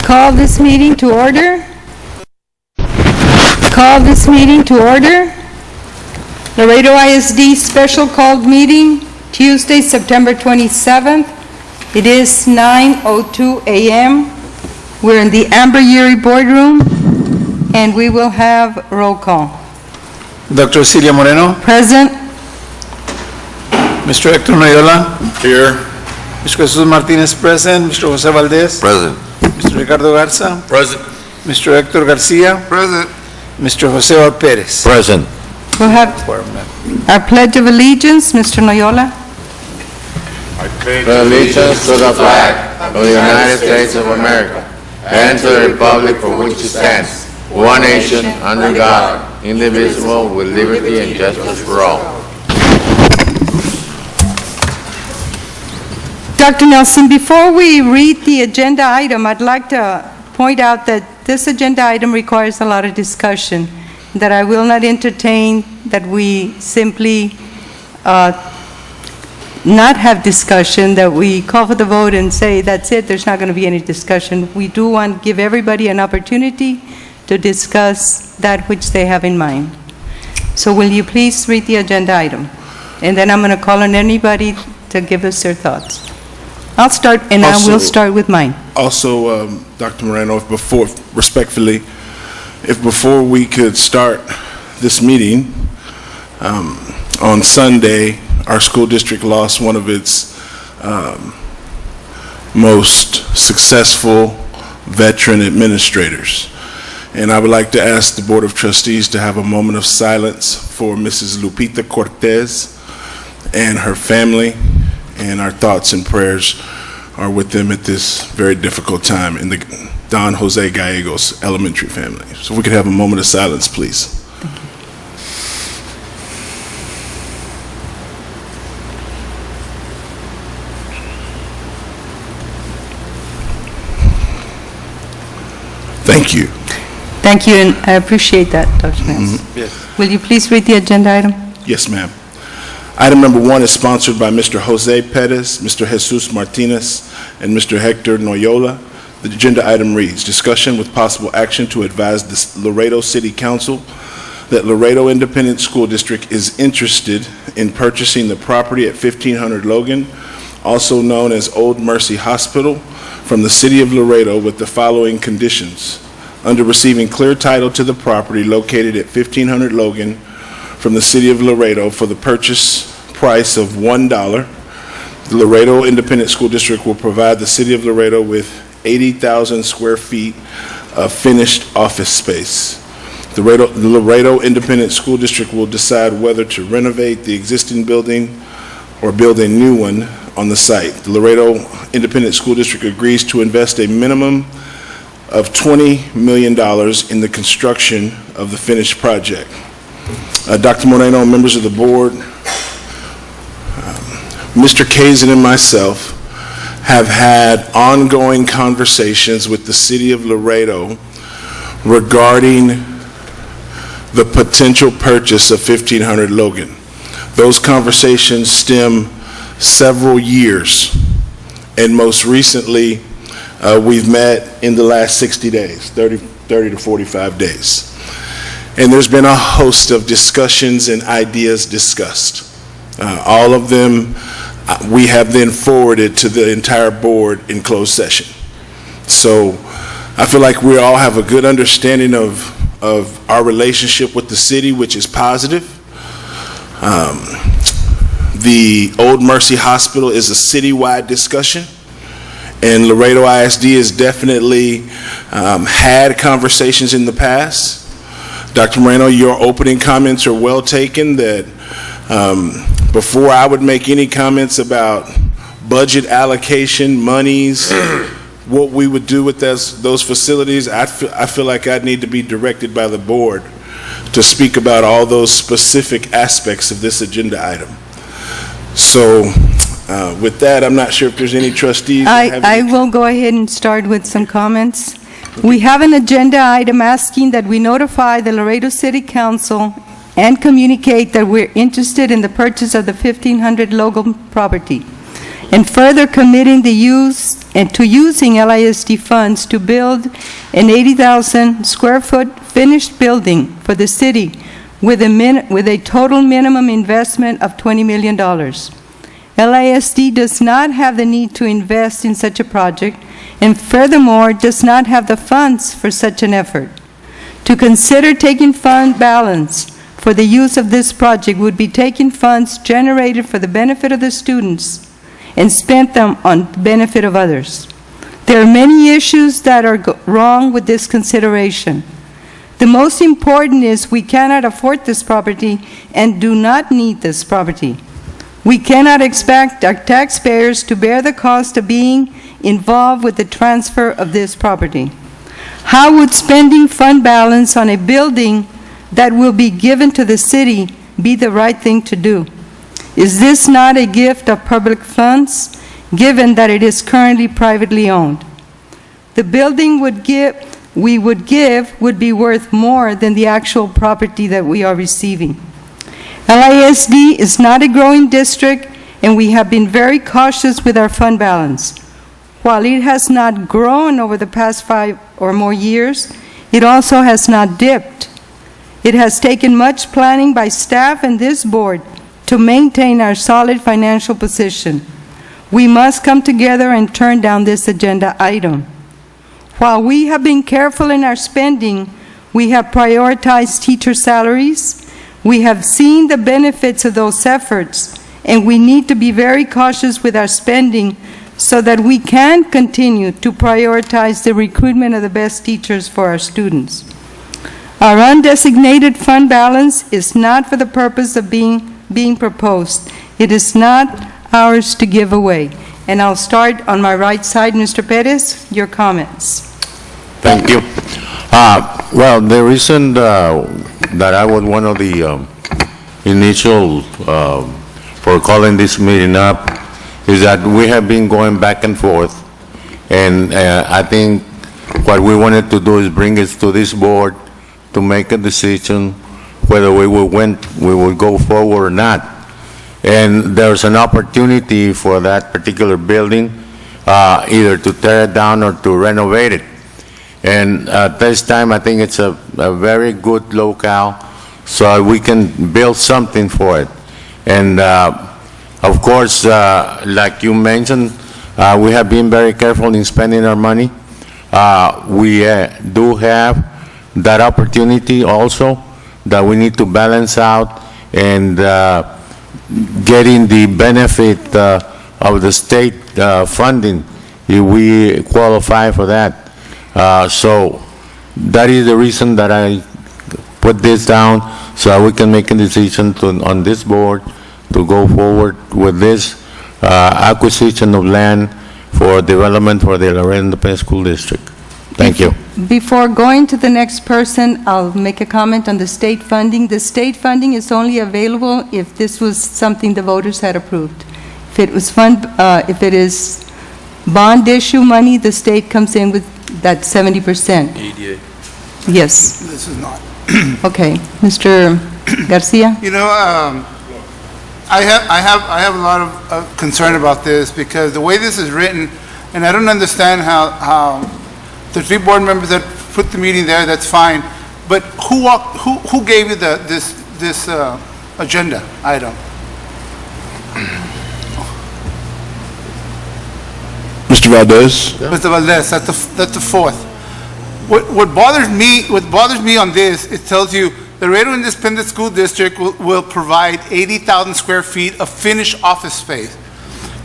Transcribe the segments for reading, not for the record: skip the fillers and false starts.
Call this meeting to order. Call this meeting to order. Laredo ISD special called meeting, Tuesday, September 27th. It is 9:02 a.m. We're in the Amber Yuri boardroom, and we will have roll call. Dr. Celia Moreno, Present. Mr. Hector Noyola, Here. Mr. Jesus Martinez present, Mr. Jose Valdez, Present. Mr. Ricardo Garza, Present. Mr. Hector Garcia, Present. Mr. Jose Val Perez. Present. We'll have our Pledge of Allegiance, Mr. Noyola. Pledge allegiance to the flag of the United States of America and to the republic for which it stands, one nation, under God, indivisible, with liberty and justice for all. Dr. Nelson, before we read the agenda item, I'd like to point out that this agenda item requires a lot of discussion, that I will not entertain that we simply not have discussion, that we call for the vote and say, that's it, there's not going to be any discussion. We do want to give everybody an opportunity to discuss that which they have in mind. So will you please read the agenda item? And then I'm going to call on anybody to give us their thoughts. I'll start, and I will start with mine. Also, Dr. Moreno, respectfully, if before we could start this meeting, on Sunday, our school district lost one of its most successful veteran administrators. And I would like to ask the Board of Trustees to have a moment of silence for Mrs. Lupita Cortez and her family, and our thoughts and prayers are with them at this very difficult time in the Don Jose Gallegos elementary family. So if we could have a moment of silence, please. Thank you. Thank you, and I appreciate that, Dr. Nelson. Yes. Will you please read the agenda item? Yes, ma'am. Item number 1 is sponsored by Mr. Jose Perez, Mr. Jesus Martinez, and Mr. Hector Noyola. The agenda item reads, discussion with possible action to advise the Laredo City Council that Laredo Independent School District is interested in purchasing the property at 1500 Logan, also known as Old Mercy Hospital, from the City of Laredo with the following conditions. Under receiving clear title to the property located at 1500 Logan from the City of Laredo for the purchase price of $1, the Laredo Independent School District will provide the City of Laredo with 80,000 square feet of finished office space. The Laredo Independent School District will decide whether to renovate the existing building or build a new one on the site. The Laredo Independent School District agrees to invest a minimum of $20 million in the construction of the finished project. Dr. Moreno, members of the board, Mr. Kazin and myself have had ongoing conversations with the City of Laredo regarding the potential purchase of 1500 Logan. Those conversations stem several years, and most recently, we've met in the last 60 days, 30 to 45 days. And there's been a host of discussions and ideas discussed. All of them we have then forwarded to the entire board in closed session. So I feel like we all have a good understanding of our relationship with the city, which is positive. The Old Mercy Hospital is a citywide discussion, and Laredo ISD has definitely had conversations in the past. Dr. Moreno, your opening comments are well taken, that before I would make any comments about budget allocation, monies, what we would do with those facilities, I feel like I'd need to be directed by the board to speak about all those specific aspects of this agenda item. So with that, I'm not sure if there's any trustees. I will go ahead and start with some comments. We have an agenda item asking that we notify the Laredo City Council and communicate that we're interested in the purchase of the 1500 Logan property, and further committing the use and to using LISD funds to build an 80,000 square foot finished building for the city with a total minimum investment of $20 million. LISD does not have the need to invest in such a project, and furthermore, does not have the funds for such an effort. To consider taking fund balance for the use of this project would be taking funds generated for the benefit of the students and spent them on the benefit of others. There are many issues that are wrong with this consideration. The most important is we cannot afford this property and do not need this property. We cannot expect our taxpayers to bear the cost of being involved with the transfer of this property. How would spending fund balance on a building that will be given to the city be the right thing to do? Is this not a gift of public funds, given that it is currently privately owned? The building we would give would be worth more than the actual property that we are receiving. LISD is not a growing district, and we have been very cautious with our fund balance. While it has not grown over the past 5 or more years, it also has not dipped. It has taken much planning by staff and this board to maintain our solid financial position. We must come together and turn down this agenda item. While we have been careful in our spending, we have prioritized teacher salaries. We have seen the benefits of those efforts, and we need to be very cautious with our spending so that we can continue to prioritize the recruitment of the best teachers for our students. Our undesignated fund balance is not for the purpose of being proposed. It is not ours to give away. And I'll start on my right side. Mr. Perez, your comments. Thank you. Well, the reason that I was one of the initial for calling this meeting up is that we have been going back and forth, and I think what we wanted to do is bring it to this board to make a decision whether we will go forward or not. And there's an opportunity for that particular building, either to tear it down or to renovate it. And at this time, I think it's a very good locale, so we can build something for it. And of course, like you mentioned, we have been very careful in spending our money. We do have that opportunity also that we need to balance out and getting the benefit of the state funding if we qualify for that. So that is the reason that I put this down, so we can make a decision on this board to go forward with this acquisition of land for development for the Laredo Independent School District. Thank you. Before going to the next person, I'll make a comment on the state funding. The state funding is only available if this was something the voters had approved. If it was if it is bond issue money, the state comes in with that 70%. EDA. Yes. This is not. Okay. Mr. Garcia? You know, I have a lot of concern about this because the way this is written, and I don't understand how the 3 board members that put the meeting there, that's fine, but who gave you this agenda item? Mr. Valdez? Mr. Valdez, that's the 4th. What bothers me on this, it tells you the Laredo Independent School District will provide 80,000 square feet of finished office space.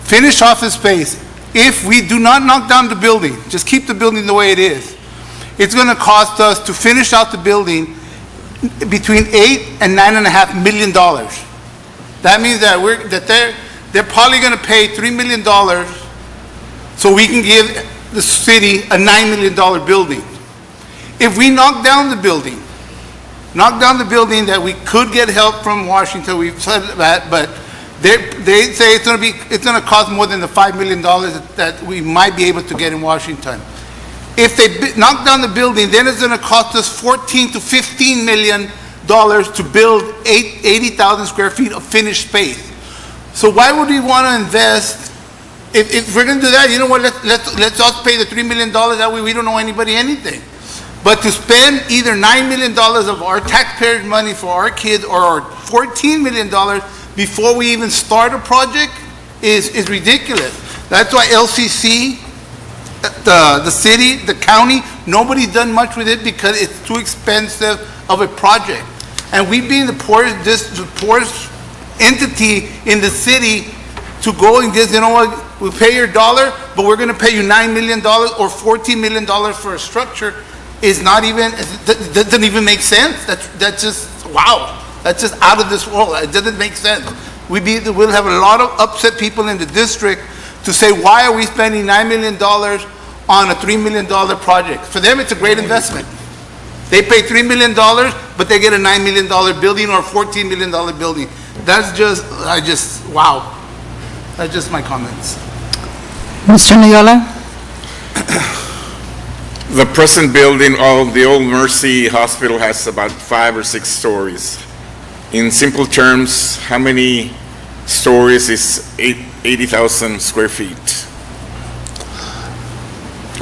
Finished office space. If we do not knock down the building, just keep the building the way it is, it's going to cost us to finish out the building between $8 and $9.5 million. That means that they're probably going to pay $3 million so we can give the city a $9 million building. If we knock down the building, that we could get help from Washington, we've said that, but they say it's going to cost more than the $5 million that we might be able to get in Washington. If they knock down the building, then it's going to cost us $14 to $15 million to build 80,000 square feet of finished space. So why would we want to invest if we're gonna do that, you know what, let's us pay the $3 million, that way we don't owe anybody anything. But to spend either $9 million of our taxpayers' money for our kids or $14 million before we even start a project is ridiculous. That's why LCC, the city, the county, nobody's done much with it because it's too expensive of a project. And we being the poorest entity in the city to go and just, you know what, we pay your dollar, but we're gonna pay you $9 million or $14 million for a structure is not even, that doesn't even make sense. That's just, wow, that's just out of this world. It doesn't make sense. We'll have a lot of upset people in the district to say, why are we spending $9 million on a $3 million project? For them, it's a great investment. They pay $3 million, but they get a $9 million building or a $14 million building. That's just, wow. That's just my comments. Mr. Noyola? The present building of the Old Mercy Hospital has about 5 or 6 stories. In simple terms, how many stories is 80,000 square feet?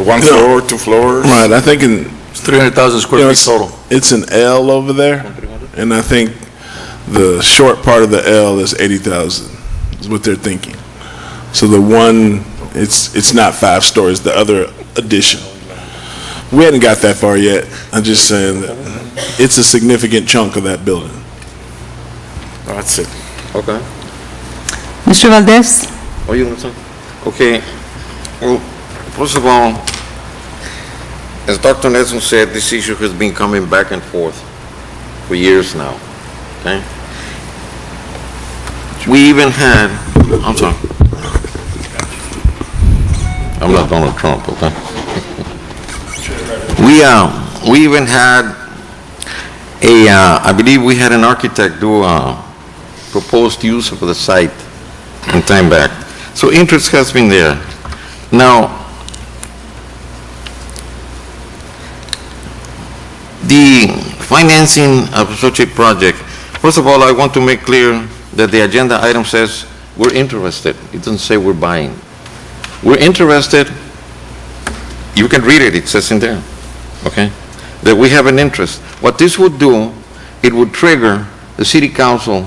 1 floor, 2 floors? Right, I think in, 300,000 you square know, feet total. it's an L over there, and I think the short part of the L is 80,000, is what they're thinking. So the one, it's not 5 stories, the other addition. We hadn't got that far yet. I'm just saying that it's a significant chunk of that building. That's it. Okay. Mr. Valdez? Oh, you want to talk? Okay. Well, first of all, as Dr. Nelson said, this issue has been coming back and forth for years now, okay? We even had, I'm sorry. I'm not Donald Trump, okay? We even had I believe we had an architect do a proposed use of the site in time back. So interest has been there. Now, the financing of such a project, first of all, I want to make clear that the agenda item says we're interested. It doesn't say we're buying. We're interested. You can read it. It says in there, okay, that we have an interest. What this would do, it would trigger the city council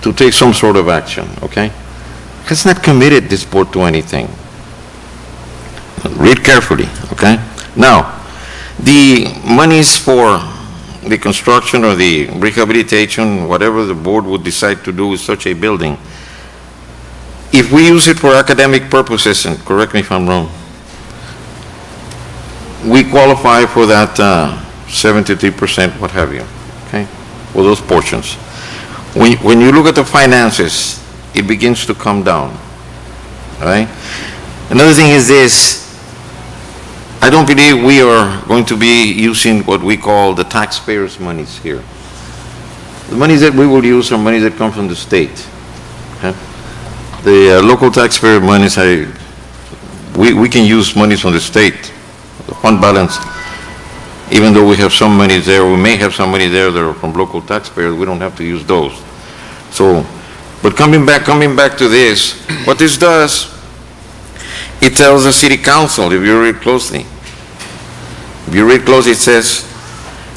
to take some sort of action, okay? It's not committed, this board, to anything. Read carefully, okay? Now, the monies for the construction or the rehabilitation, whatever the board would decide to do with such a building, if we use it for academic purposes, and correct me if I'm wrong, we qualify for that 73%, what have you, okay, for those portions. When you look at the finances, it begins to come down, all right? Another thing is this, I don't believe we are going to be using what we call the taxpayers' monies here. The monies that we will use are monies that come from the state, okay? The local taxpayer monies, we can use monies from the state, the fund balance, even though we have some money there, we may have some money there that are from local taxpayers, we don't have to use those. So, but coming back to this, what this does, it tells the city council, if you read closely, it says,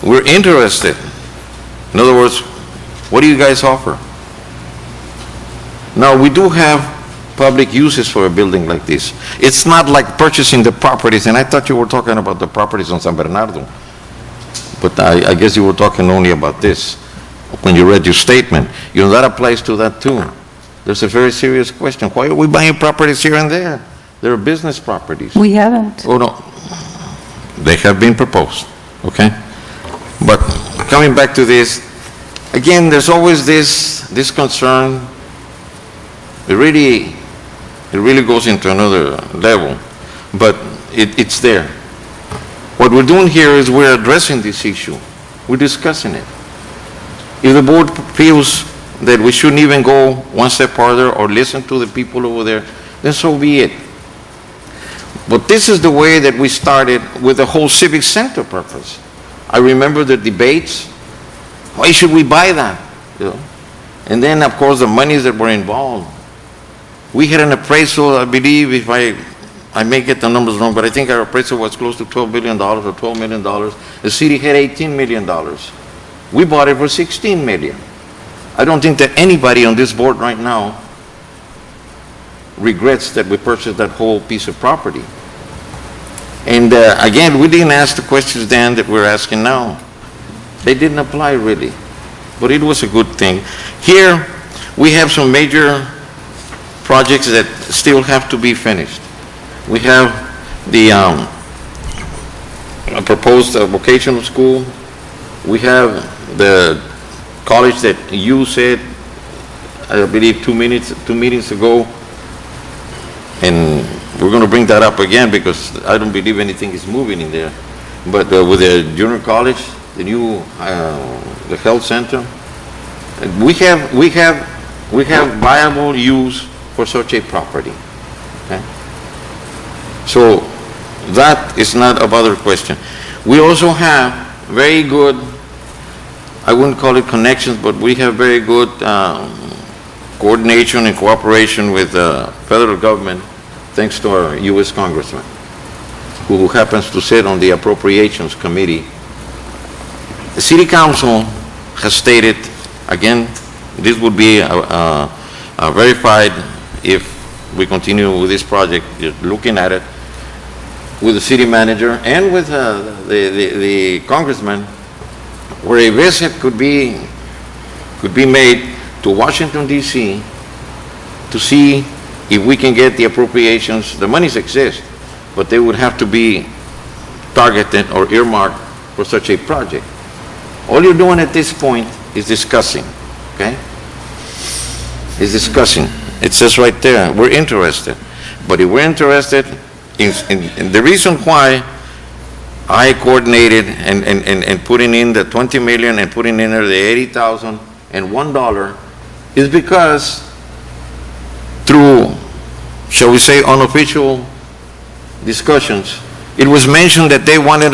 we're interested. In other words, what do you guys offer? Now, we do have public uses for a building like this. It's not like purchasing the properties, and I thought you were talking about the properties on San Bernardo. But I guess you were talking only about this when you read your statement. You know, that applies to that too. There's a very serious question. Why are we buying properties here and there? They're business properties. We haven't. Oh, no. They have been proposed, okay? But coming back to this, again, there's always this concern. It really goes into another level, but it's there. What we're doing here is we're addressing this issue. We're discussing it. If the board feels that we shouldn't even go one step farther or listen to the people over there, then so be it. But this is the way that we started with the whole civic center purpose. I remember the debates. Why should we buy that? You know? And then, of course, the monies that were involved. We had an appraisal, I believe, if I may get the numbers wrong, but I think our appraisal was close to $12 billion or $12 million. The city had $18 million. We bought it for $16 million. I don't think that anybody on this board right now regrets that we purchased that whole piece of property. And again, we didn't ask the questions then that we're asking now. They didn't apply really, but it was a good thing. Here, we have some major projects that still have to be finished. We have the proposed vocational school. We have the college that you said, I believe 2 meetings ago, and we're going to bring that up again because I don't believe anything is moving in there. But with the junior college, the new the health center, we have viable use for such a property. Okay? So that is not a bother question. We also have very good, I wouldn't call it connections, but we have very good coordination and cooperation with the federal government, thanks to our U.S. Congressman, who happens to sit on the Appropriations Committee. The City Council has stated, again, this would be verified if we continue with this project, just looking at it, with the city manager and with the congressman, where a visit could be made to Washington, D.C. to see if we can get the appropriations. The monies exist, but they would have to be targeted or earmarked for such a project. All you're doing at this point is discussing, okay? Is discussing. It says right there, we're interested. But if we're interested in the reason why I coordinated and putting in the 20 million and putting in there the 80,000 and $1 is because through, shall we say, unofficial discussions, it was mentioned that they wanted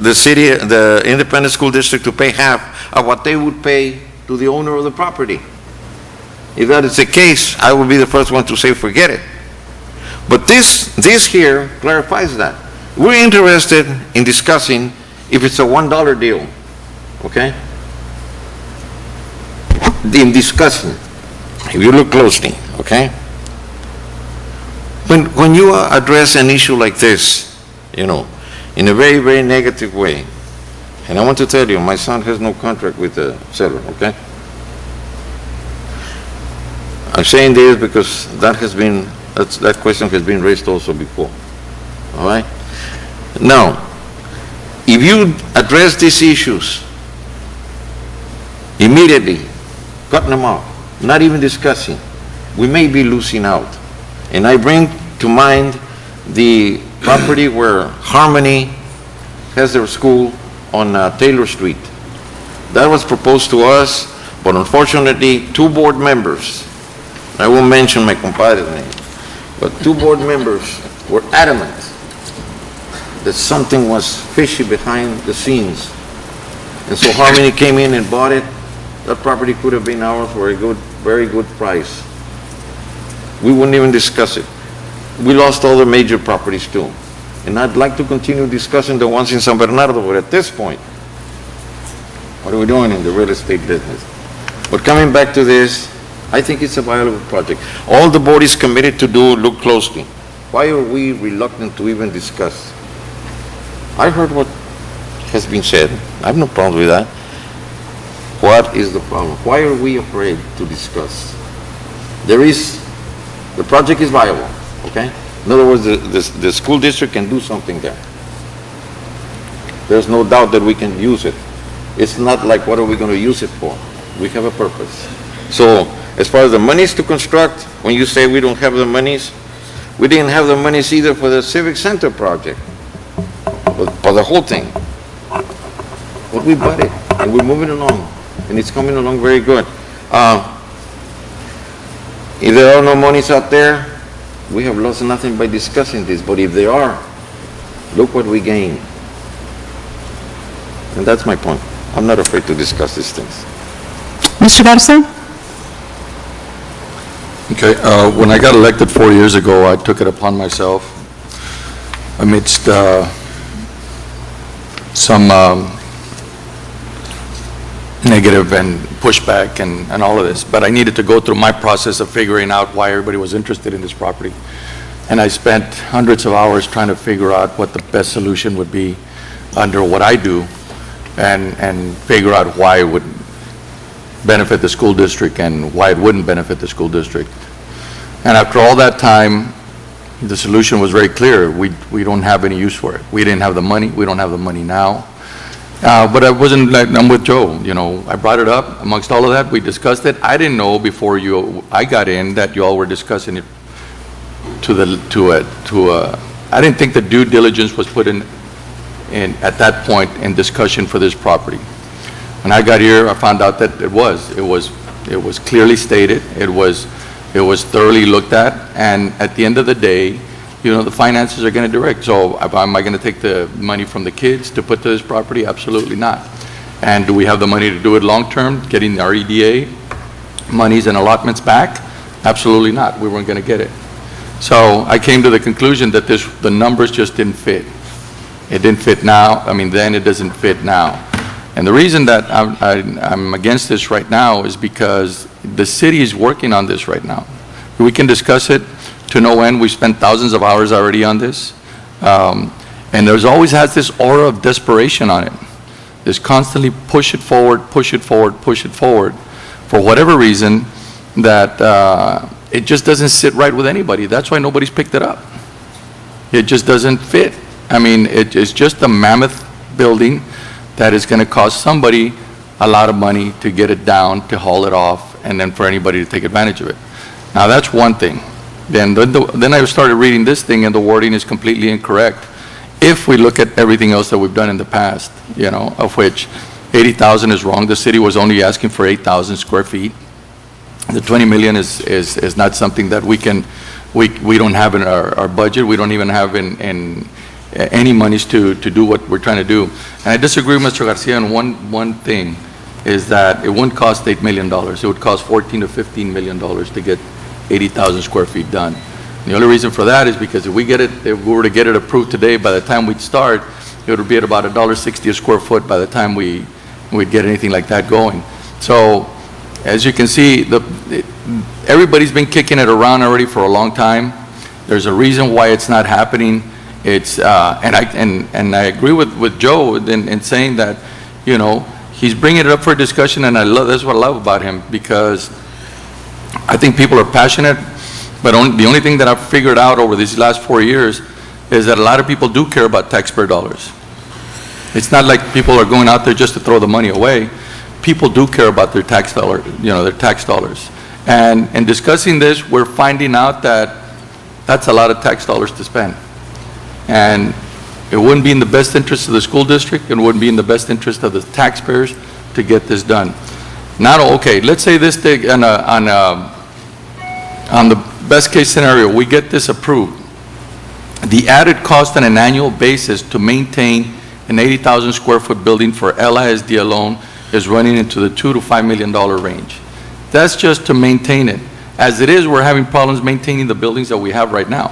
the city, the independent school district, to pay half of what they would pay to the owner of the property. If that is the case, I will be the first one to say, forget it. But this here clarifies that. We're interested in discussing if it's a $1 deal, okay? In discussing, if you look closely, okay? When you address an issue like this, you know, in a very, very negative way, and I want to tell you, my son has no contract with the seller, okay? I'm saying this because that question has been raised also before, all right? Now, if you address these issues immediately, cutting them off, not even discussing, we may be losing out. And I bring to mind the property where Harmony has their school on Taylor Street. That was proposed to us, but unfortunately, 2 board members, I won't mention my compadre's name, but 2 board members were adamant that something was fishy behind the scenes. And so Harmony came in and bought it. That property could have been ours for a good, very good price. We wouldn't even discuss it. We lost all the major properties too. And I'd like to continue discussing the ones in San Bernardo, but at this point, what are we doing in the real estate business? But coming back to this, I think it's a viable project. All the board is committed to do, look closely. Why are we reluctant to even discuss? I heard what has been said. I have no problem with that. What is the problem? Why are we afraid to discuss? The project is viable, okay? In other words, the school district can do something there. There's no doubt that we can use it. It's not like, what are we going to use it for? We have a purpose. So, as far as the monies to construct, when you say we don't have the monies, we didn't have the monies either for the Civic Center project, for the whole thing. But we bought it, and we're moving along, and it's coming along very good. If there are no monies out there, we have lost nothing by discussing this, but if there are, look what we gain. And that's my point. I'm not afraid to discuss these things. Mr. Garza? Okay, when I got elected 4 years ago, I took it upon myself amidst some negative and pushback and all of this, but I needed to go through my process of figuring out why everybody was interested in this property. And I spent hundreds of hours trying to figure out what the best solution would be under what I do and figure out why it would benefit the school district and why it wouldn't benefit the school district. And after all that time, the solution was very clear. We don't have any use for it. We didn't have the money. We don't have the money now. But I wasn't like, I'm with Joe, you know, I brought it up amongst all of that. We discussed it. I didn't know before I got in that you all were discussing it I didn't think the due diligence was put in at that point in discussion for this property. When I got here, I found out that it was clearly stated, it was thoroughly looked at, and at the end of the day, you know, the finances are going to direct. So am I going to take the money from the kids to put to this property? Absolutely not. And do we have the money to do it long-term, getting our EDA monies and allotments back? Absolutely not. We weren't going to get it. So I came to the conclusion that the numbers just didn't fit. It didn't fit now. I mean, then it doesn't fit now. And the reason that I'm against this right now is because the city is working on this right now. We can discuss it to no end. We've spent thousands of hours already on this. And there's always has this aura of desperation on it. There's constantly push it forward, push it forward, push it forward. For whatever reason, that it just doesn't sit right with anybody. That's why nobody's picked it up. It just doesn't fit. I mean, it's just a mammoth building that is going to cost somebody a lot of money to get it down, to haul it off, and then for anybody to take advantage of it. Now, that's one thing. Then I started reading this thing, and the wording is completely incorrect. If we look at everything else that we've done in the past, you know, of which 80,000 is wrong. The city was only asking for 8,000 square feet. The 20 million is not something that we don't have in our budget. We don't even have in any monies to do what we're trying to do. And I disagree with Mr. Garcia on one thing, is that it wouldn't cost $8 million. It would cost $14 to $15 million to get 80,000 square feet done. The only reason for that is because if we were to get it approved today, by the time we'd start, it would be at about $1.60 a square foot by the time we'd get anything like that going. So, as you can see, everybody's been kicking it around already for a long time. There's a reason why it's not happening. It's and I agree with Joe in saying that, you know, he's bringing it up for discussion, and that's what I love about him, because I think people are passionate. But the only thing that I've figured out over these last 4 years is that a lot of people do care about taxpayer dollars. It's not like people are going out there just to throw the money away. People do care about their tax dollar, you know, their tax dollars. And in discussing this, we're finding out that that's a lot of tax dollars to spend. And it wouldn't be in the best interest of the school district, it wouldn't be in the best interest of the taxpayers to get this done. Now, okay, let's say this thing on the best case scenario, we get this approved. The added cost on an annual basis to maintain an 80,000 square foot building for LISD alone is running into the $2 to $5 million range. That's just to maintain it. As it is, we're having problems maintaining the buildings that we have right now.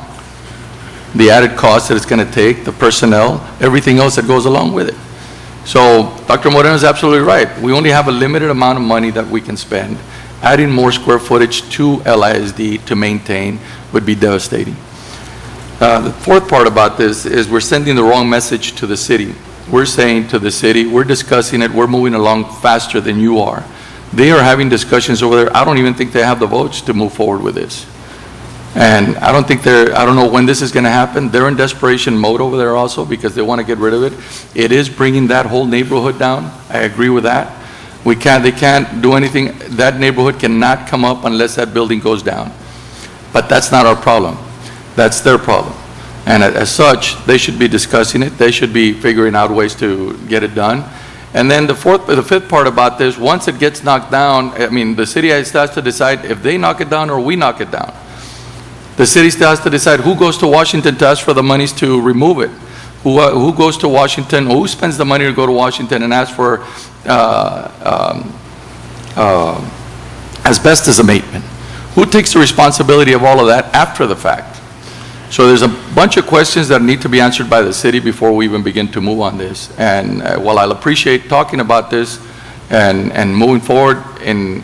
The added cost that it's going to take, the personnel, everything else that goes along with it. So Dr. Moreno is absolutely right. We only have a limited amount of money that we can spend. Adding more square footage to LISD to maintain would be devastating. The fourth part about this is we're sending the wrong message to the city. We're saying to the city, we're discussing it, we're moving along faster than you are. They are having discussions over there. I don't even think they have the votes to move forward with this. And I don't know when this is going to happen. They're in desperation mode over there also because they want to get rid of it. It is bringing that whole neighborhood down. I agree with that. They can't do anything. That neighborhood cannot come up unless that building goes down. But that's not our problem. That's their problem. And as such, they should be discussing it. They should be figuring out ways to get it done. And then the fifth part about this, once it gets knocked down, I mean, the city has to decide if they knock it down or we knock it down. The city still has to decide who goes to Washington to ask for the monies to remove it. Who goes to Washington, or who spends the money to go to Washington and ask for asbestos abatement? Who takes the responsibility of all of that after the fact? So there's a bunch of questions that need to be answered by the city before we even begin to move on this. And while I'll appreciate talking about this and moving forward in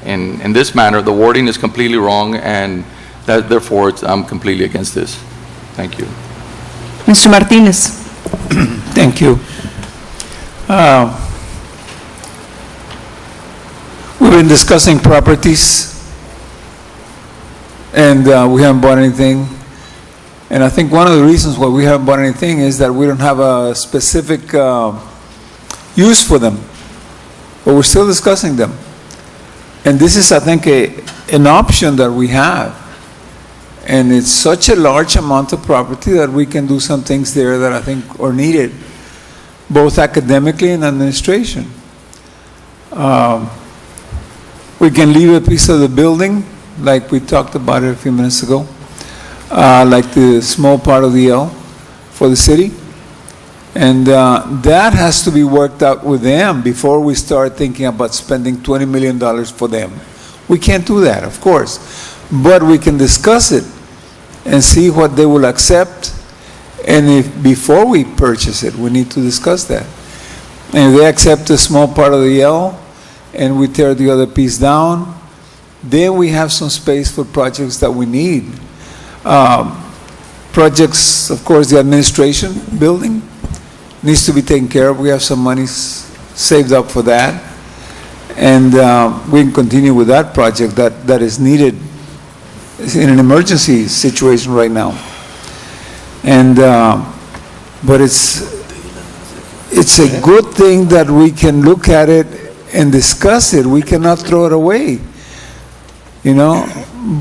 this manner, the wording is completely wrong, and that therefore I'm completely against this. Thank you. Mr. Martinez. Thank you. We've been discussing properties, and we haven't bought anything. And I think one of the reasons why we haven't bought anything is that we don't have a specific use for them, but we're still discussing them. And this is, I think, an option that we have. And it's such a large amount of property that we can do some things there that I think are needed, both academically and administration. We can leave a piece of the building, like we talked about it a few minutes ago, like the small part of the L for the city. And that has to be worked out with them before we start thinking about spending $20 million for them. We can't do that, of course, but we can discuss it and see what they will accept. And if before we purchase it, we need to discuss that. And if they accept a small part of the L and we tear the other piece down, then we have some space for projects that we need. Projects, of course, the administration building needs to be taken care of. We have some money saved up for that. And we can continue with that project that is needed in an emergency situation right now. And, but it's a good thing that we can look at it and discuss it. We cannot throw it away, you know?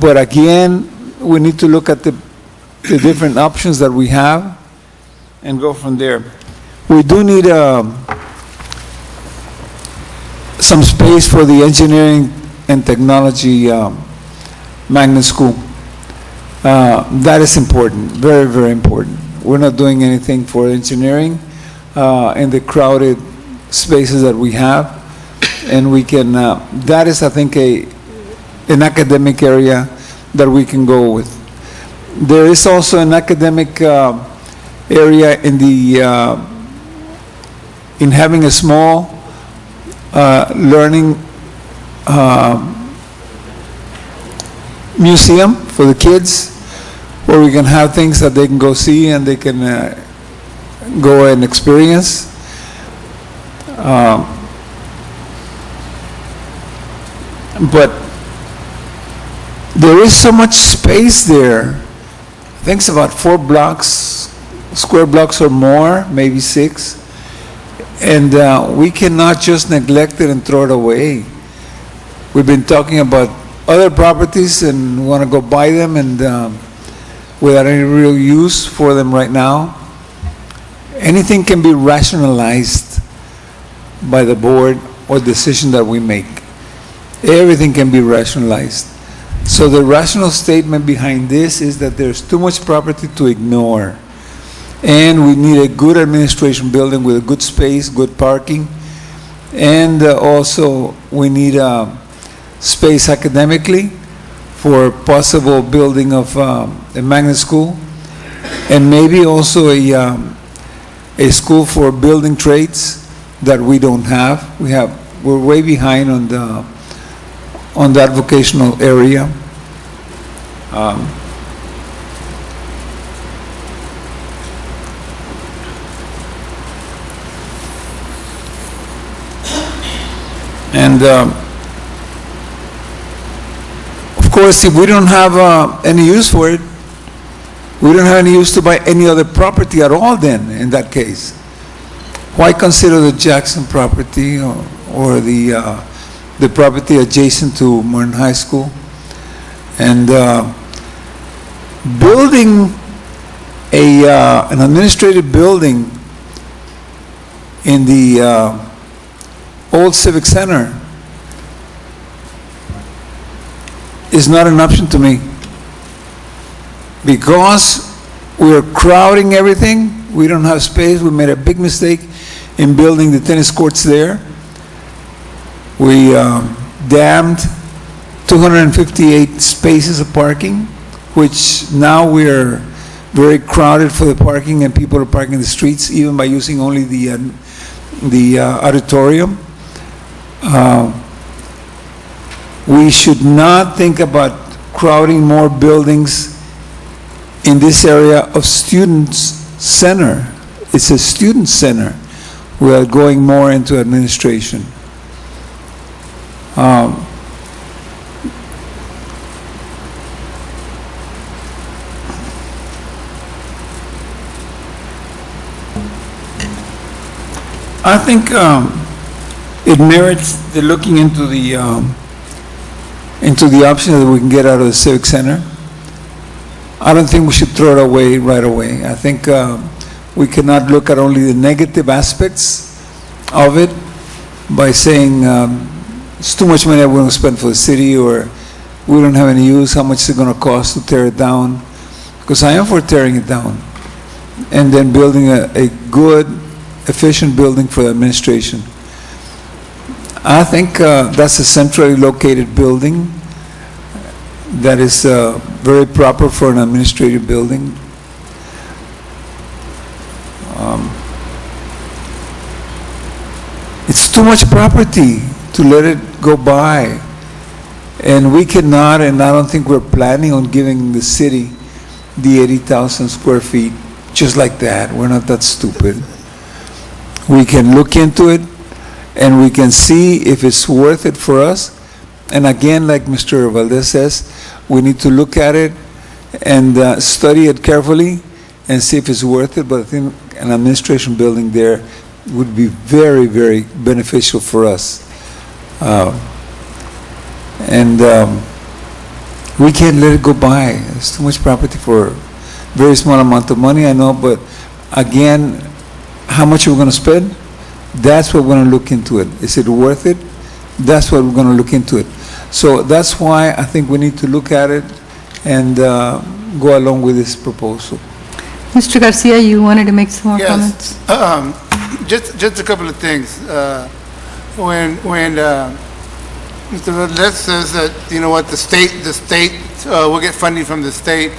But again, we need to look at the different options that we have and go from there. We do need some space for the engineering and technology magnet school. That is important, very, very important. We're not doing anything for engineering in the crowded spaces that we have. And we can, that is, I think, an academic area that we can go with. There is also an academic area in the, in having a small learning museum for the kids, where we can have things that they can go see and they can go and experience. But there is so much space there. I think it's about 4 blocks, square blocks or more, maybe 6. And we cannot just neglect it and throw it away. We've been talking about other properties and want to go buy them and without any real use for them right now. Anything can be rationalized by the board or decision that we make. Everything can be rationalized. So the rational statement behind this is that there's too much property to ignore. And we need a good administration building with a good space, good parking. And also we need space academically for possible building of a magnet school. And maybe also a school for building trades that we don't have. We're way behind on that vocational area. And of course, if we don't have any use for it, we don't have any use to buy any other property at all then, in that case. Why consider the Jackson property or the property adjacent to Martin High School? And building an administrative building in the old Civic Center is not an option to me, because we're crowding everything. We don't have space. We made a big mistake in building the tennis courts there. We dammed 258 spaces of parking, which now we're very crowded for the parking, and people are parking in the streets even by using only the auditorium. We should not think about crowding more buildings in this area of students' center. It's a student center. We are going more into administration. I think it merits the looking into the option that we can get out of the Civic Center. I don't think we should throw it away right away. I think we cannot look at only the negative aspects of it by saying it's too much money that we're going to spend for the city, or we don't have any use, how much is it going to cost to tear it down? Because I am for tearing it down and then building a good, efficient building for the administration. I think that's a centrally located building that is very proper for an administrative building. It's too much property to let it go by. And we cannot, and I don't think we're planning on giving the city the 80,000 square feet just like that. We're not that stupid. We can look into it, and we can see if it's worth it for us. And again, like Mr. Valdez says, we need to look at it and study it carefully and see if it's worth it. But I think an administration building there would be very, very beneficial for us. We can't let it go by. It's too much property for a very small amount of money, I know, but again, how much are we going to spend? That's what we're going to look into it. Is it worth it? That's what we're going to look into it. So that's why I think we need to look at it and go along with this proposal. Mr. Garcia, you wanted to make some more comments? Just a couple of things. When Mr. Valdez says that, you know what, the state will get funding from the state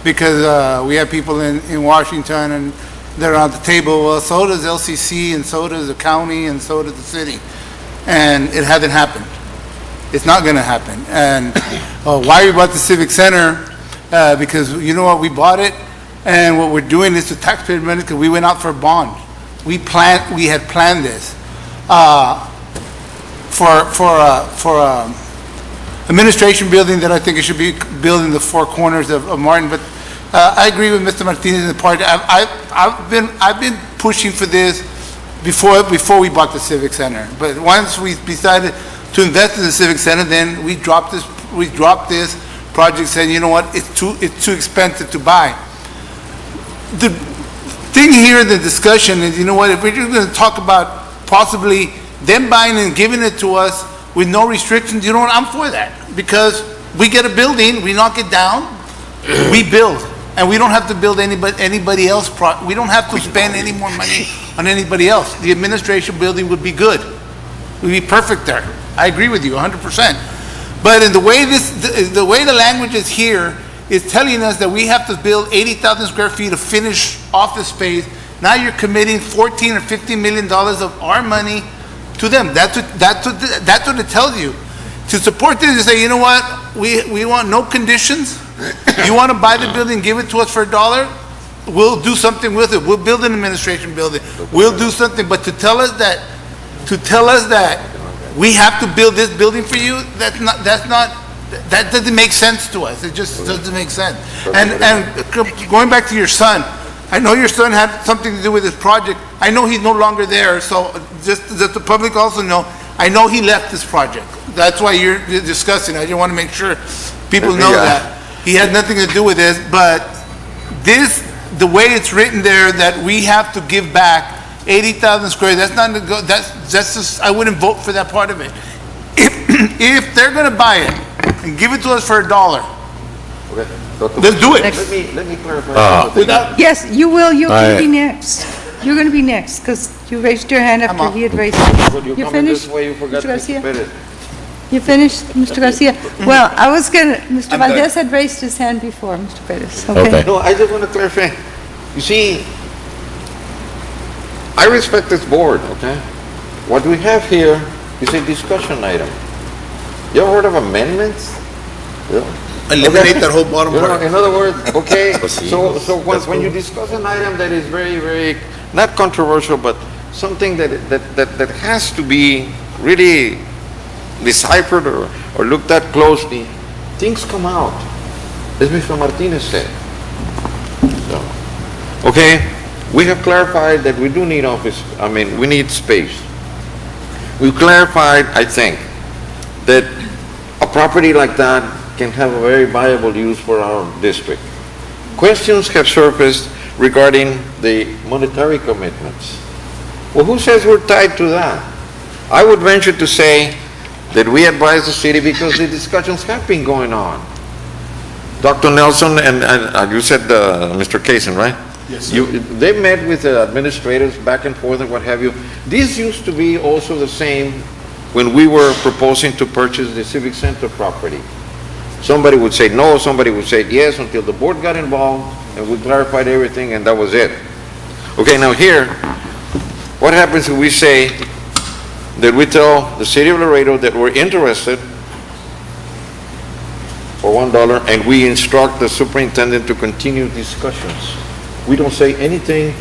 because we have people in Washington and they're on the table. Well, so does LCC, and so does the county, and so does the city. And it hasn't happened. It's not going to happen. And why we bought the Civic Center? Because you know what, we bought it, and what we're doing is the taxpayer money because we went out for a bond. We had planned this for administration building that I think it should be built in the four corners of Martin. But I agree with Mr. Martinez in the part. I've been pushing for this before we bought the Civic Center. But once we decided to invest in the Civic Center, then we dropped this project, saying, you know what, it's too expensive to buy. The thing here in the discussion is, you know what, if we're just going to talk about possibly them buying and giving it to us with no restrictions, you know what, I'm for that. Because we get a building, we knock it down, we build. And we don't have to build anybody else. We don't have to spend any more money on anybody else. The administration building would be good. We'd be perfect there. I agree with you 100%. But in the way the language is here is telling us that we have to build 80,000 square feet of finished office space. Now you're committing $14 or $15 million of our money to them. That's what it tells you. To support this, you say, you know what, we want no conditions. You want to buy the building, give it to us for $1, we'll do something with it. We'll build an administration building. We'll do something. But to tell us that we have to build this building for you, that doesn't make sense to us. It just doesn't make sense. And going back to your son, I know your son had something to do with this project. I know he's no longer there, so just that the public also know, I know he left this project. That's why you're discussing. I just want to make sure people know that. He had nothing to do with this, but the way it's written there, that we have to give back 80,000 square, that's just, I wouldn't vote for that part of it. If they're going to buy it and give it to us for $1, let's do it. Let me clarify. Yes, you will. You're going to be next. You're going to be next because you raised your hand after he had raised it. When you You come in this finished? way, you forgot Mr. Garcia? Mr. Perez. You finished, Mr. Garcia? Well, I was gonna, Mr. Valdez had raised his hand before, Mr. Perez, okay? Okay. No, I just want to clarify. You see, I respect this board, okay? What we have here is a discussion item. You ever heard of amendments? Eliminate that whole bottom You know, part. in other words, okay, so when you discuss an item that is very, very, not controversial, but something that has to be really deciphered or looked at closely, things come out, as Mr. Martinez said. So, okay, we have clarified that we do need we need space. We clarified, I think, that a property like that can have a very viable use for our district. Questions have surfaced regarding the monetary commitments. Well, who says we're tied to that? I would venture to say that we advise the city because the discussions have been going on. Dr. Nelson and you said Mr. Kaysen, right? Yes, sir. They met with the administrators back and forth and what have you. This used to be also the same when we were proposing to purchase the Civic Center property. Somebody would say no, somebody would say yes, until the board got involved and we clarified everything and that was it. Okay, now here, what happens if we say that we tell the city of Laredo that we're interested for $1 and we instruct the superintendent to continue discussions? We don't say anything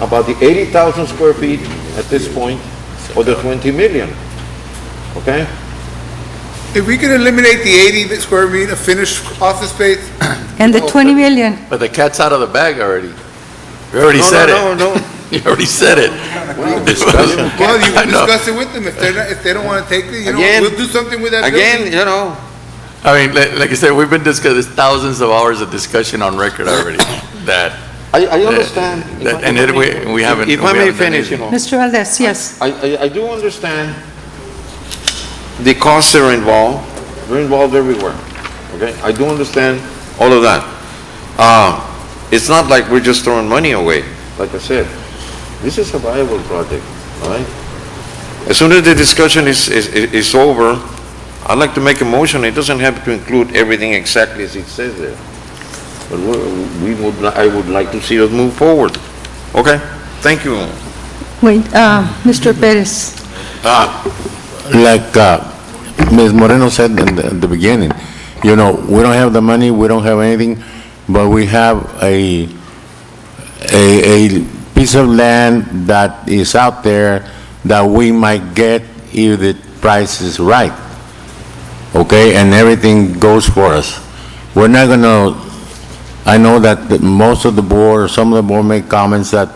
about the 80,000 square feet at this point or the 20 million, okay? If we could eliminate the 80 square feet of finished office space, And the 20 million, But the cat's out of the bag already. You already said it. No. You already said it. Discussion. well, you I can know. discuss it with them. If they don't want to take it, Again- we'll do something with that Again, building. you know, I mean, like I said, we've been discussing, there's thousands of hours of discussion on record already that, I understand. and then we haven't. If we I may haven't done finish, you anything. know. Mr. Valdez, yes. I do understand the costs that are involved. They're involved everywhere, okay? I do understand all of that. It's not like we're just throwing money away. Like I said, this is a viable project, all right? As soon as the discussion is over, I'd like to make a motion. It doesn't have to include everything exactly as it says there. But I would like to see us move forward. Okay? Thank you. Wait, Mr. Perez. Like Ms. Moreno said in the beginning, you know, we don't have the money, we don't have anything, but we have a piece of land that is out there that we might get if the price is right. Okay, and everything goes for us. We're not gonna, I know that most of the board, or some of the board make comments that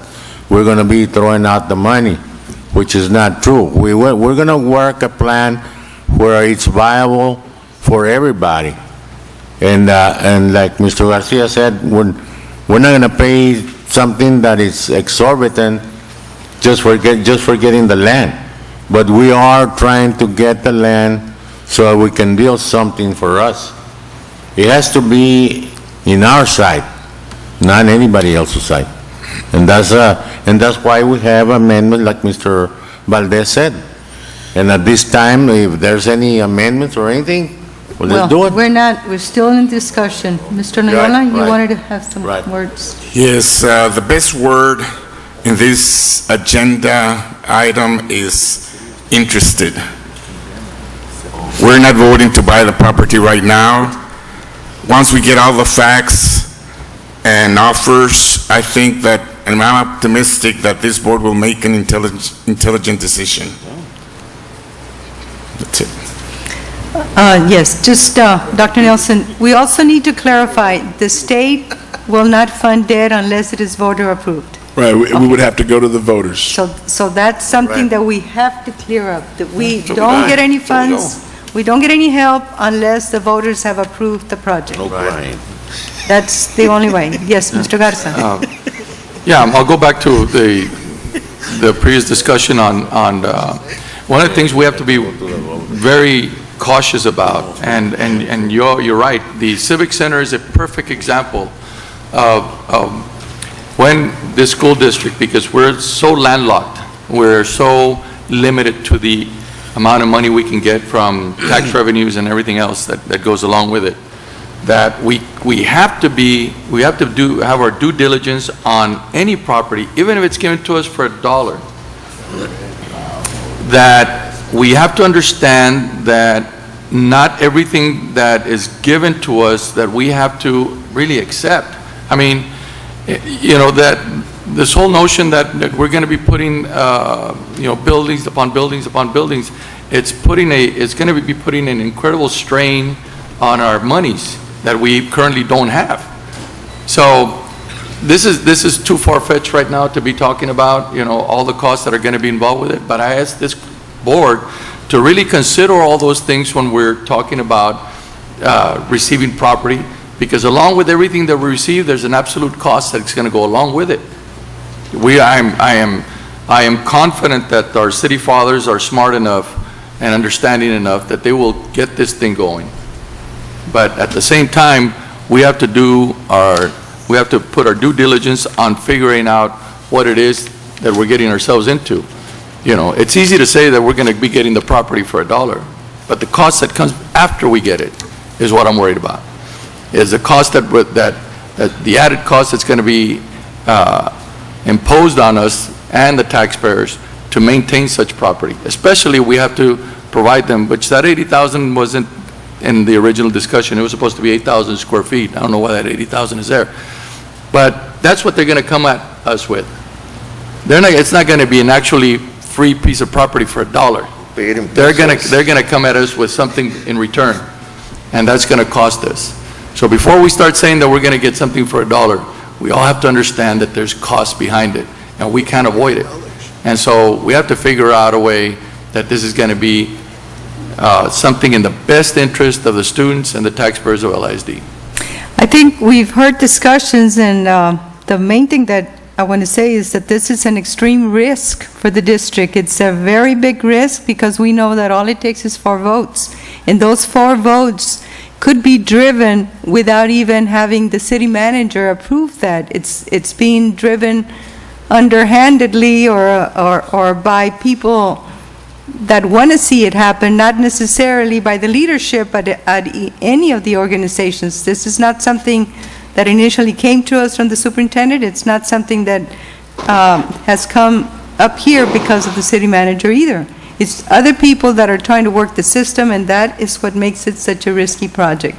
we're gonna be throwing out the money, which is not true. We're gonna work a plan where it's viable for everybody. And like Mr. Garcia said, we're not gonna pay something that is exorbitant just for getting the land. But we are trying to get the land so we can build something for us. It has to be in our side, not anybody else's side. And that's why we have amendment like Mr. Valdez said. And at this time, if there's any amendments or anything, well, let's do it. We're still in discussion. Mr. Noyola, you right. wanted to have some Right. words. Yes, the best word in this agenda item is interested. We're not voting to buy the property right now. Once we get all the facts and offers, I think that, and I'm optimistic that this board will make an intelligent decision. That's it. Yes, just, Dr. Nelson, we also need to clarify, the state will not fund debt unless it is voter approved. Right, we would have to go to the voters. So that's something that we have to clear up, that we So don't get any so we go. funds, we don't get any help unless the voters have approved the project. Right. That's the only way. Yes, Mr. Garza. Yeah, I'll go back to the previous discussion on, one of the things we have to be very cautious about, and you're right, the Civic Center is a perfect example of when the school district, because we're so landlocked, we're so limited to the amount of money we can get from tax revenues and everything else that goes along with it, that we have to have our due diligence on any property, even if it's given to us for $1, that we have to understand that not everything that is given to us that we have to really accept. I mean, that this whole notion that we're going to be putting, buildings upon buildings upon buildings, it's going to be putting an incredible strain on our monies that we currently don't have. So this is too far-fetched right now to be talking about, all the costs that are going to be involved with it. But I ask this board to really consider all those things when we're talking about receiving property, because along with everything that we receive, there's an absolute cost that's going to go along with it. I am confident that our city fathers are smart enough and understanding enough that they will get this thing going. But at the same time, we have to put our due diligence on figuring out what it is that we're getting ourselves into. It's easy to say that we're going to be getting the property for $1, but the cost that comes after we get it is what I'm worried about. Is the cost that the added cost that's going to be imposed on us and the taxpayers to maintain such property. Especially we have to provide them, which that 80,000 wasn't in the original discussion. It was supposed to be 8,000 square feet. I don't know why that 80,000 is there. But that's what they're going to come at us with. It's not going to be an actually free piece of property for $1. They're going to come at us with something in return, and that's going to cost us. So before we start saying that we're going to get something for $1, we all have to understand that there's cost behind it, and we can't avoid it. And so we have to figure out a way that this is going to be something in the best interest of the students and the taxpayers of LISD. I think we've heard discussions, and the main thing that I want to say is that this is an extreme risk for the district. It's a very big risk because we know that all it takes is 4 votes. And those 4 votes could be driven without even having the city manager approve that. It's being driven underhandedly or by people that want to see it happen, not necessarily by the leadership, but at any of the organizations. This is not something that initially came to us from the superintendent. It's not something that has come up here because of the city manager either. It's other people that are trying to work the system, and that is what makes it such a risky project.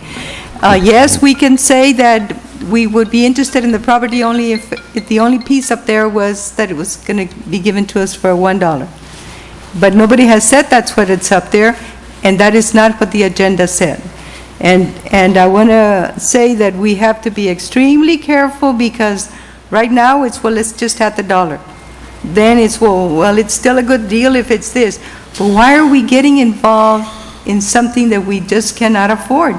Yes, we can say that we would be interested in the property only if the only piece up there was that it was going to be given to us for $1. But nobody has said that's what it's up there, and that is not what the agenda said. And I want to say that we have to be extremely careful, because right now it's, well, let's just have the $1. Then it's, well, it's still a good deal if it's this. But why are we getting involved in something that we just cannot afford?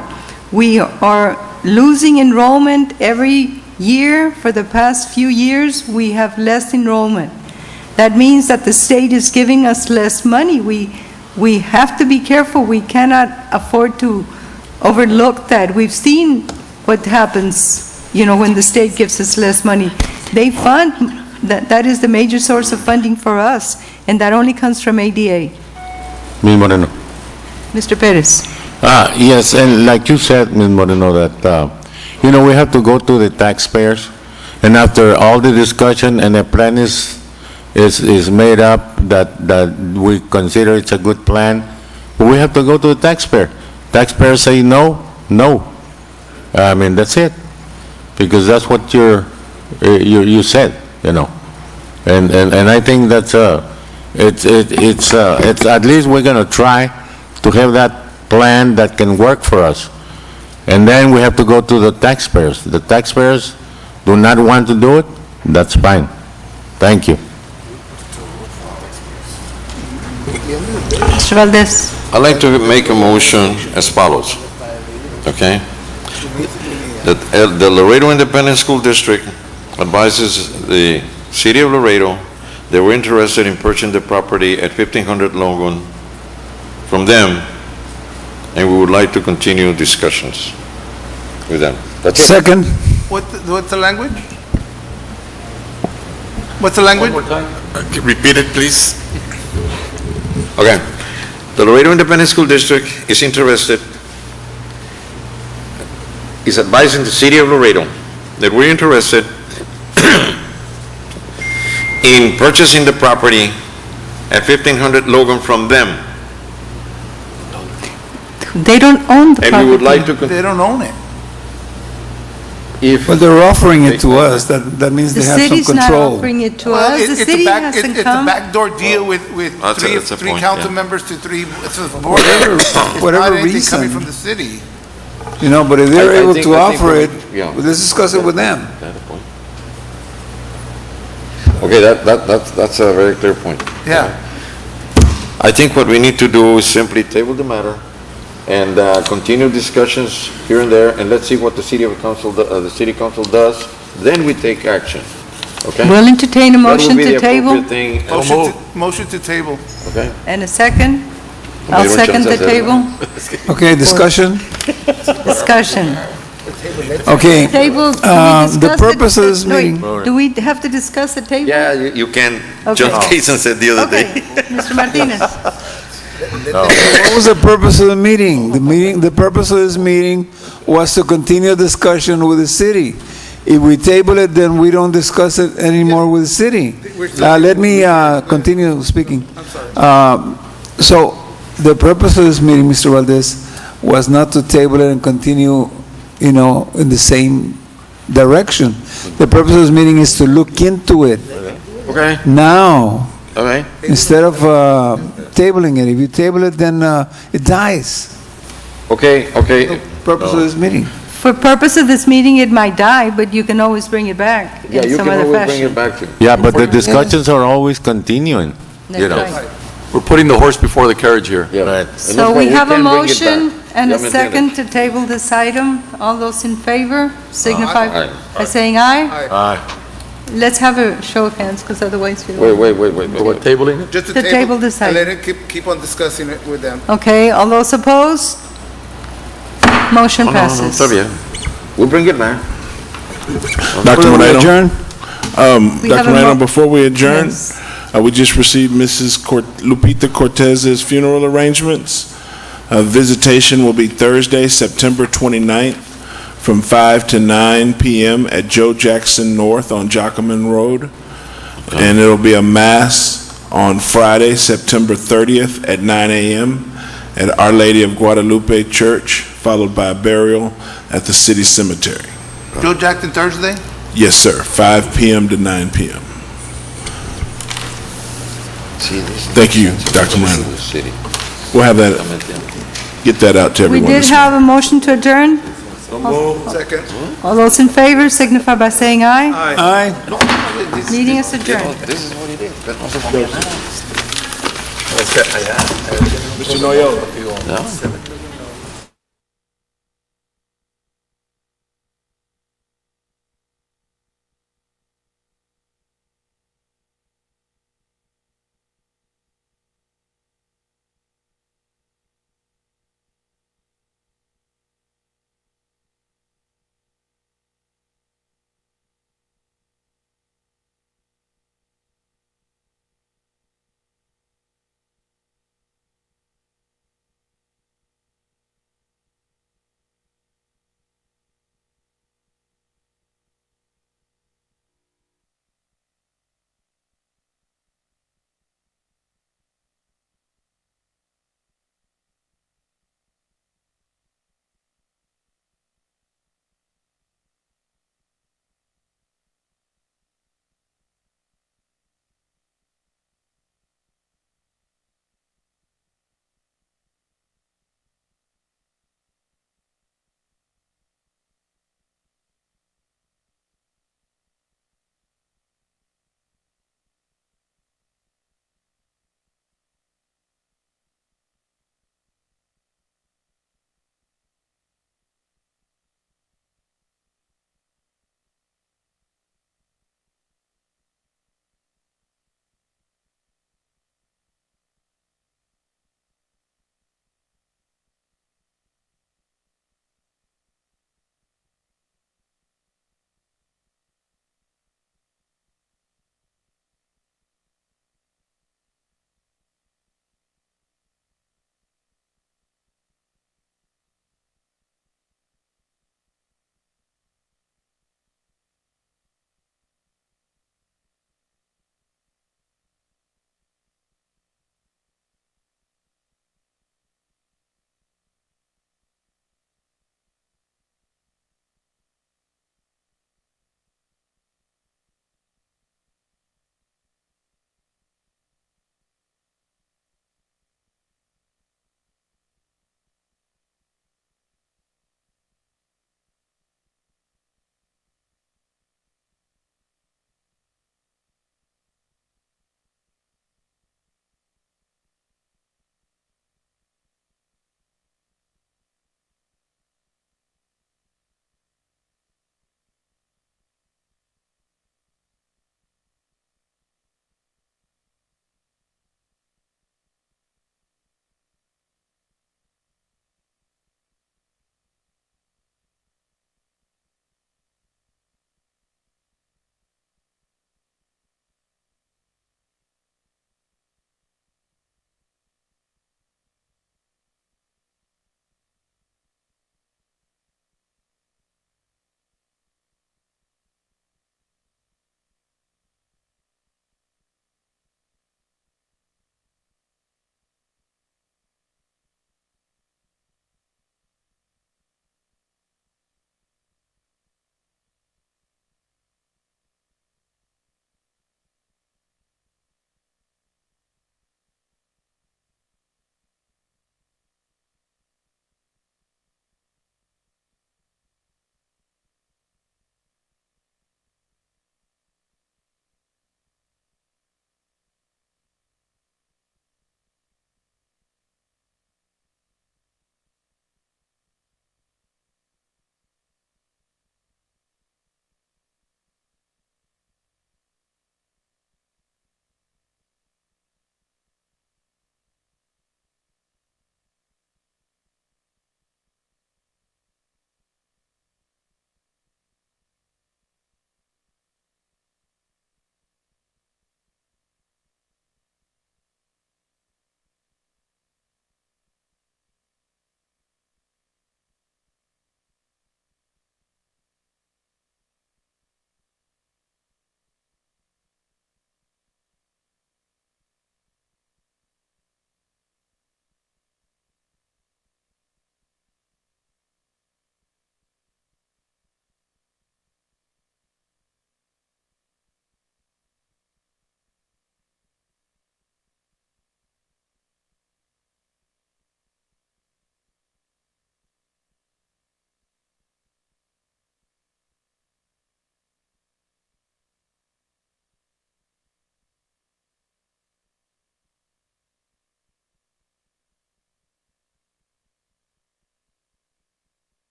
We are losing enrollment every year. For the past few years, we have less enrollment. That means that the state is giving us less money. We have to be careful. We cannot afford to overlook that. We've seen what happens, when the state gives us less money. They fund, that is the major source of funding for us, and that only comes from ADA. Ms. Moreno. Mr. Perez. Yes, and like you said, Ms. Moreno, that, we have to go to the taxpayers, and after all the discussion and the plan is made up that we consider it's a good plan, we have to go to the taxpayer. Taxpayers say no. I mean, that's it, because that's what you said, and I think that's it's at least we're going to try to have that plan that can work for us, and then we have to go to the taxpayers. The taxpayers do not want to do it. That's fine. Thank you. Mr. Valdez. I'd like to make a motion as follows, okay? That the Laredo Independent School District advises the City of Laredo they were interested in purchasing the property at 1500 Logan from them, and we would like to continue discussions with them. That's it. Second. What's the language? What's the language? Repeat it, please. Okay. the Laredo Independent School District is interested, is advising the city of Laredo that we're interested in purchasing the property at 1500 Logan from them. They don't own the property. And we would like to, They don't own it. if, But they're offering it to us, that means The they have some city's not control. offering it to Well, us. The city has to It's a come. backdoor deal with That's a three point, council yeah. members to three, it's a board. It's not Whatever anything coming reason. from the city. You know, but if they're I able think- to I think offer we- it, yeah. well, let's discuss it with them. okay, that's a very clear point. Yeah. I think what we need to do is simply table the matter and continue discussions here and there, and let's see what the city council does, then we take action, okay? We'll entertain a That would motion be the to table. appropriate thing, Motion to table. okay? And a second? I'll Maybe second the chance hacer table. Okay, discussion? Discussion. Okay, Table, do we the discuss purpose of this wait, meeting- do we have to discuss the table? Yeah, you can. Okay. John Cason said the other Okay, day. Mr. Martinez. what was the purpose of the meeting? The purpose of this meeting was to continue discussion with the city. If we table it, then we don't discuss it anymore with the city. Let me continue speaking. So, the purpose of this meeting, Mr. Valdez, was not to table it and continue, you know, in the same direction. The purpose of this meeting is to look into it Okay, now, okay. instead of tabling it. If you table it, then it dies. Okay. Purpose of this meeting. For purpose of this meeting, it might die, but you can always bring it back Yeah, in you some can other always bring fashion. it back to. Yeah, but the discussions are always continuing. That's you know. right. We're putting the horse before the carriage here. Yeah. Right. So we have a can bring it motion back. and Ya a me entiendes? second to table this item. All those in favor signify Aye. by saying aye. Aye. Let's have a show of hands, because otherwise we Wait. won't. We're tabling it? Just to To table this And item. let him keep on discussing it with them. Okay, all those opposed? Motion No, passes. está bien. We'll bring it back. Dr. Will we Moreno? adjourn? We have Dr. a Moreno, mo- before we adjourn, Yes. we just received Mrs. Lupita Cortez's funeral arrangements. Visitation will be Thursday, September 29th, from 5 to 9 p.m. at Joe Jackson North on Jacoman Road. And it'll be a mass on Friday, September 30th at 9 a.m. at Our Lady of Guadalupe Church, followed by a burial at the city cemetery. Joe Jackson Thursday? Yes, sir, 5 p.m. to 9 p.m. Thank you, Dr. Moreno. We'll have that, get that out to We everyone. did this have a motion to adjourn. Second. All those in favor signify by saying aye. Aye. Meeting is adjourned. This is what it is. morning. Mr. Noyola.